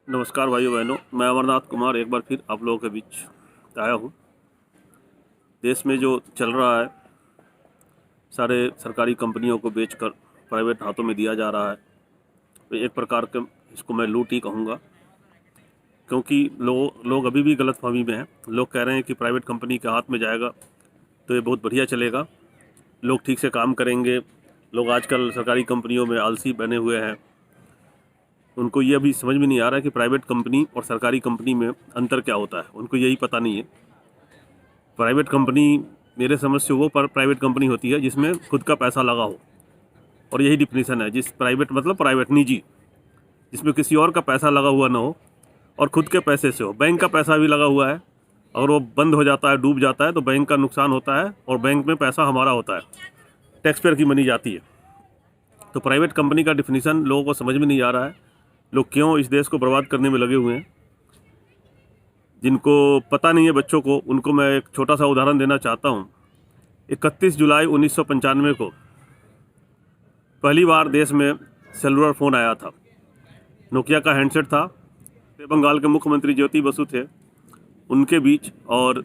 नमस्कार भाइयों बहनों, मैं अमरनाथ कुमार एक बार फिर आप लोगों के बीच आया हूँ। देश में जो चल रहा है, सारे सरकारी कंपनियों को बेचकर प्राइवेट हाथों में दिया जा रहा है। तो एक प्रकार के इसको मैं लूट ही कहूँगा, क्योंकि लोग अभी भी गलतफहमी में हैं। लोग कह रहे हैं कि प्राइवेट कंपनी के हाथ में जाएगा तो ये बहुत बढ़िया चलेगा, लोग ठीक से काम करेंगे। लोग आजकल सरकारी कंपनियों में आलसी बने हुए हैं। उनको ये अभी समझ में नहीं आ रहा है कि प्राइवेट कंपनी और सरकारी कंपनी में अंतर क्या होता है। उनको यही पता नहीं है। प्राइवेट कंपनी मेरे समझ से वो प्राइवेट कंपनी होती है जिसमें खुद का पैसा लगा हो, और यही डिफिनीसन है। जिस प्राइवेट मतलब प्राइवेट निजी, जिसमें किसी और का पैसा लगा हुआ ना हो और खुद के पैसे से हो। बैंक का पैसा भी लगा हुआ है, अगर वो बंद हो जाता है, डूब जाता है, तो बैंक का नुकसान होता है और बैंक में पैसा हमारा होता है, टैक्स पेयर की मनी जाती है। तो प्राइवेट कंपनी का डिफिनीसन लोगों को समझ में नहीं आ रहा है। लोग क्यों इस देश को बर्बाद करने में लगे हुए हैं। जिनको पता नहीं है, बच्चों को, उनको मैं एक छोटा सा उदाहरण देना चाहता हूँ। 31 जुलाई 1995 को पहली बार देश में सेलुलर फ़ोन आया था। नोकिया का हैंडसेट था। बंगाल के मुख्यमंत्री ज्योति बसु थे, उनके बीच, और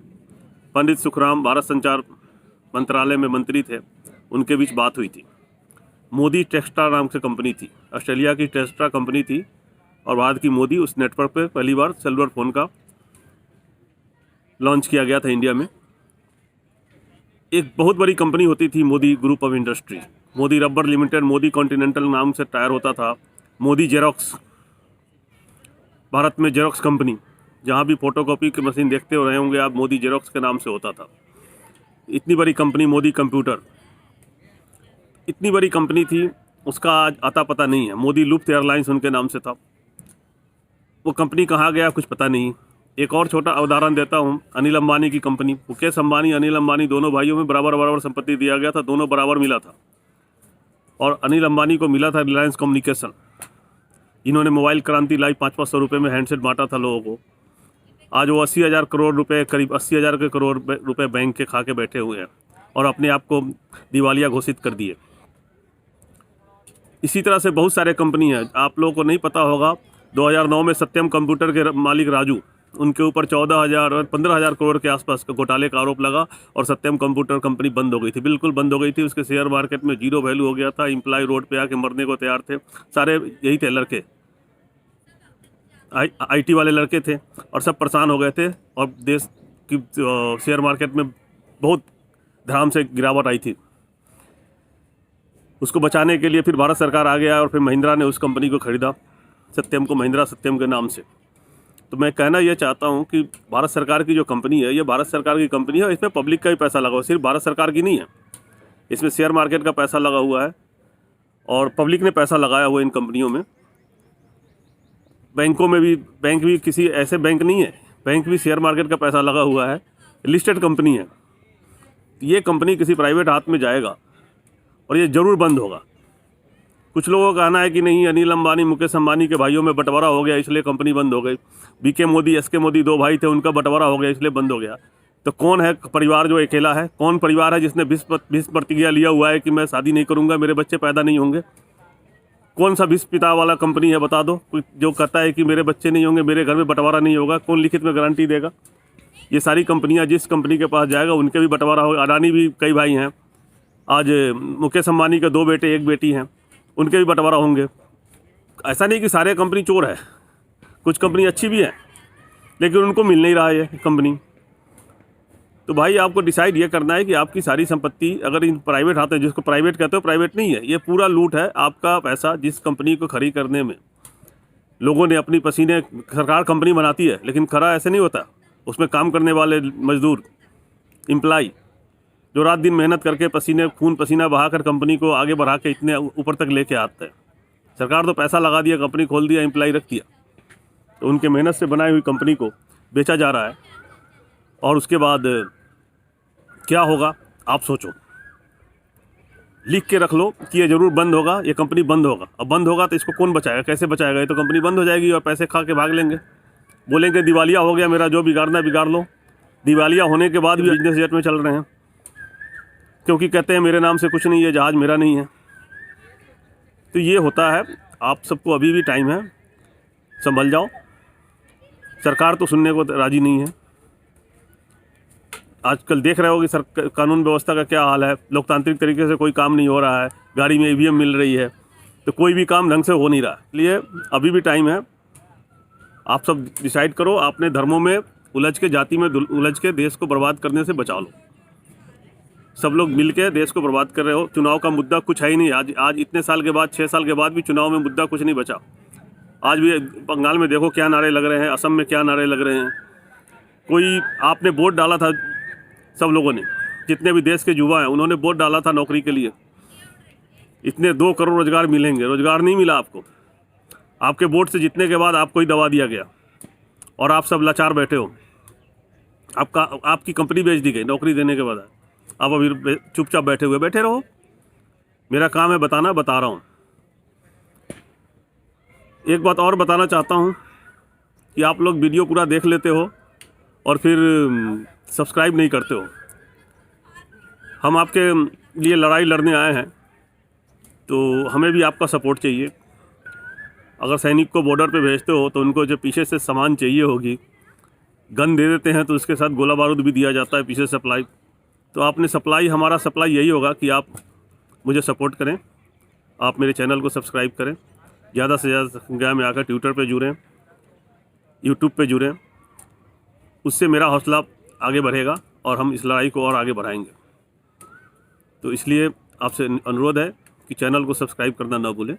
पंडित सुखराम भारत संचार मंत्रालय में मंत्री थे, उनके बीच बात हुई थी। मोदी टेक्स्ट्रा नाम से कंपनी थी, ऑस्ट्रेलिया की टेक्स्ट्रा कंपनी थी, और भारत की मोदी उस नेटवर्क पे पहली बार सेलुलर फ़ोन का लॉन्च किया गया था इंडिया में। एक बहुत बड़ी कंपनी होती थी Modi group of industry, Modi rubber limited, Modi continental नाम से टायर होता था, मोदी जेरोक्स, भारत में जेरोक्स कंपनी, जहाँ भी फोटोकॉपी की मशीन देखते हो रहे होंगे आप, मोदी जेरोक्स के नाम से होता था। इतनी बड़ी कंपनी मोदी कंप्यूटर, इतनी बड़ी कंपनी थी, उसका आज आता पता नहीं है। मोदी लुफ्त एयरलाइंस उनके नाम से था। वो कंपनी कहाँ गया कुछ पता नहीं। एक और छोटा उदाहरण देता हूँ, अनिल अंबानी की कंपनी, मुकेश अंबानी, अनिल अंबानी, दोनों भाइयों में बराबर बराबर संपत्ति दिया गया था, दोनों बराबर मिला था। और अनिल अंबानी को मिला था रिलायंस कम्युनिकेशन, इन्होंने मोबाइल क्रांति लाई 500-500 रुपये में हैंडसेट बांटा था लोगों को। आज वो 80,000 करोड़ रुपए, करीब 80,000 के करोड़ रुपए बैंक के खा के बैठे हुए हैं और अपने आप को दिवालिया घोषित कर दिए। इसी तरह से बहुत सारे कंपनी हैं, आप लोगों को नहीं पता होगा। 2009 में सत्यम कंप्यूटर के मालिक राजू, उनके ऊपर 15,000 करोड़ के आसपास का घोटाले का आरोप लगा और सत्यम कंप्यूटर कंपनी बंद हो गई थी, बिल्कुल बंद हो गई थी। उसके शेयर मार्केट में जीरो वैल्यू हो गया था। एम्प्लॉय रोड पे आके मरने को तैयार थे। सारे यही थे लड़के, IT वाले लड़के थे, और सब परेशान हो गए थे। और देश की शेयर मार्केट में बहुत धड़ाम से गिरावट आई थी। उसको बचाने के लिए फिर भारत सरकार आ गया और फिर महिंद्रा ने उस कंपनी को खरीदा, सत्यम को, महिंद्रा सत्यम के नाम से। तो मैं कहना ये चाहता हूँ कि भारत सरकार की जो कंपनी है, ये भारत सरकार की कंपनी है, इसमें पब्लिक का भी पैसा लगा हुआ, सिर्फ भारत सरकार की नहीं है। इसमें शेयर मार्केट का पैसा लगा हुआ है और पब्लिक ने पैसा लगाया हुआ इन कंपनियों में। बैंकों में भी, बैंक भी किसी ऐसे बैंक नहीं है, बैंक भी शेयर मार्केट का पैसा लगा हुआ है, लिस्टेड कंपनी है। ये कंपनी किसी प्राइवेट हाथ में जाएगा और ये ज़रूर बंद होगा। कुछ लोगों का कहना है कि नहीं, अनिल अंबानी, मुकेश अंबानी के भाइयों में बंटवारा हो गया इसलिए कंपनी बंद हो गई। BK मोदी, SK मोदी, दो भाई थे, उनका बंटवारा हो गया इसलिए बंद हो गया। तो कौन है परिवार जो अकेला है? कौन परिवार है जिसने 20 प्रतिज्ञा लिया हुआ है कि मैं शादी नहीं करूंगा, मेरे बच्चे पैदा नहीं होंगे? कौन सा 20 पिता वाला कंपनी है, बता दो, जो कहता है कि मेरे बच्चे नहीं होंगे, मेरे घर में बंटवारा नहीं होगा? कौन लिखित में गारंटी देगा? ये सारी कंपनियाँ जिस कंपनी के पास जाएगा उनके भी बंटवारा होगा। अडानी भी कई भाई हैं, आज मुकेश अंबानी के 2 बेटे 1 बेटी हैं, उनके भी बंटवारा होंगे। ऐसा नहीं कि सारे कंपनी चोर है, कुछ कंपनी अच्छी भी है, लेकिन उनको मिल नहीं रहा है ये कंपनी। तो भाई आपको डिसाइड ये करना है कि आपकी सारी संपत्ति अगर इन प्राइवेट हाथ है, जिसको प्राइवेट कहते हो, प्राइवेट नहीं है, ये पूरा लूट है। आपका पैसा जिस कंपनी को खड़ी करने में लोगों ने अपनी पसीने, सरकार कंपनी बनाती है लेकिन खरा ऐसे नहीं होता। उसमें काम करने वाले मजदूर, एम्प्लॉय, जो रात दिन मेहनत करके पसीने खून पसीना बहाकर कंपनी को आगे बढ़ा के इतने ऊपर तक लेके आते हैं। सरकार तो पैसा लगा दिया, कंपनी खोल दिया, एम्प्लॉय रख दिया, तो उनके मेहनत से बनाई हुई कंपनी को बेचा जा रहा है। और उसके बाद क्या होगा आप सोचो, लिख के रख लो कि ये ज़रूर बंद होगा, ये कंपनी बंद होगा। अब बंद होगा तो इसको कौन बचाएगा, कैसे बचाएगा? ये तो कंपनी बंद हो जाएगी और पैसे खा के भाग लेंगे, बोलेंगे दिवालिया हो गया मेरा, जो बिगाड़ना बिगाड़ लो। दिवालिया होने के बाद भी बिजनेस जेट में चल रहे हैं, क्योंकि कहते हैं मेरे नाम से कुछ नहीं है, जहाज़ मेरा नहीं है। तो ये होता है। आप सबको अभी भी टाइम है, संभल जाओ। सरकार तो सुनने को राज़ी नहीं है। आजकल देख रहे हो कि कानून व्यवस्था का क्या हाल है, लोकतांत्रिक तरीके से कोई काम नहीं हो रहा है, गाड़ी में ईवीएम मिल रही है, तो कोई भी काम ढंग से हो नहीं रहा। इसलिए अभी भी टाइम है, आप सब डिसाइड करो, अपने धर्मों में उलझ के, जाति में उलझ के देश को बर्बाद करने से बचा लो। सब लोग मिल के देश को बर्बाद कर रहे हो। चुनाव का मुद्दा कुछ है ही नहीं। आज इतने साल के बाद, 6 साल के बाद भी चुनाव में मुद्दा कुछ नहीं बचा। आज भी बंगाल में देखो क्या नारे लग रहे हैं, असम में क्या नारे लग रहे हैं। कोई आपने वोट डाला था, सब लोगों ने, जितने भी देश के युवा हैं उन्होंने वोट डाला था नौकरी के लिए, इतने 2 करोड़ रोजगार मिलेंगे, रोजगार नहीं मिला आपको। आपके वोट से जीतने के बाद आपको ही दबा दिया गया और आप सब लाचार बैठे हो। आपकी कंपनी बेच दी गई नौकरी देने के बाद। आप अभी चुपचाप बैठे रहो। मेरा काम है बताना, बता रहा हूँ। एक बात और बताना चाहता हूँ कि आप लोग वीडियो पूरा देख लेते हो और फिर सब्सक्राइब नहीं करते हो। हम आपके लिए लड़ाई लड़ने आए हैं, तो हमें भी आपका सपोर्ट चाहिए। अगर सैनिक को बॉर्डर पे भेजते हो तो उनको जो पीछे से सामान चाहिए होगी, गन दे देते हैं तो उसके साथ गोला बारूद भी दिया जाता है पीछे सप्लाई। तो आपने सप्लाई, हमारा सप्लाई यही होगा कि आप मुझे सपोर्ट करें, आप मेरे चैनल को सब्सक्राइब करें, ज़्यादा से ज़्यादा संख्या में आकर ट्विटर पे जुड़ें, यूट्यूब पे जुड़ें। उससे मेरा हौसला आगे बढ़ेगा और हम इस लड़ाई को और आगे बढ़ाएंगे। तो इसलिए आपसे अनुरोध है कि चैनल को सब्सक्राइब करना ना भूलें।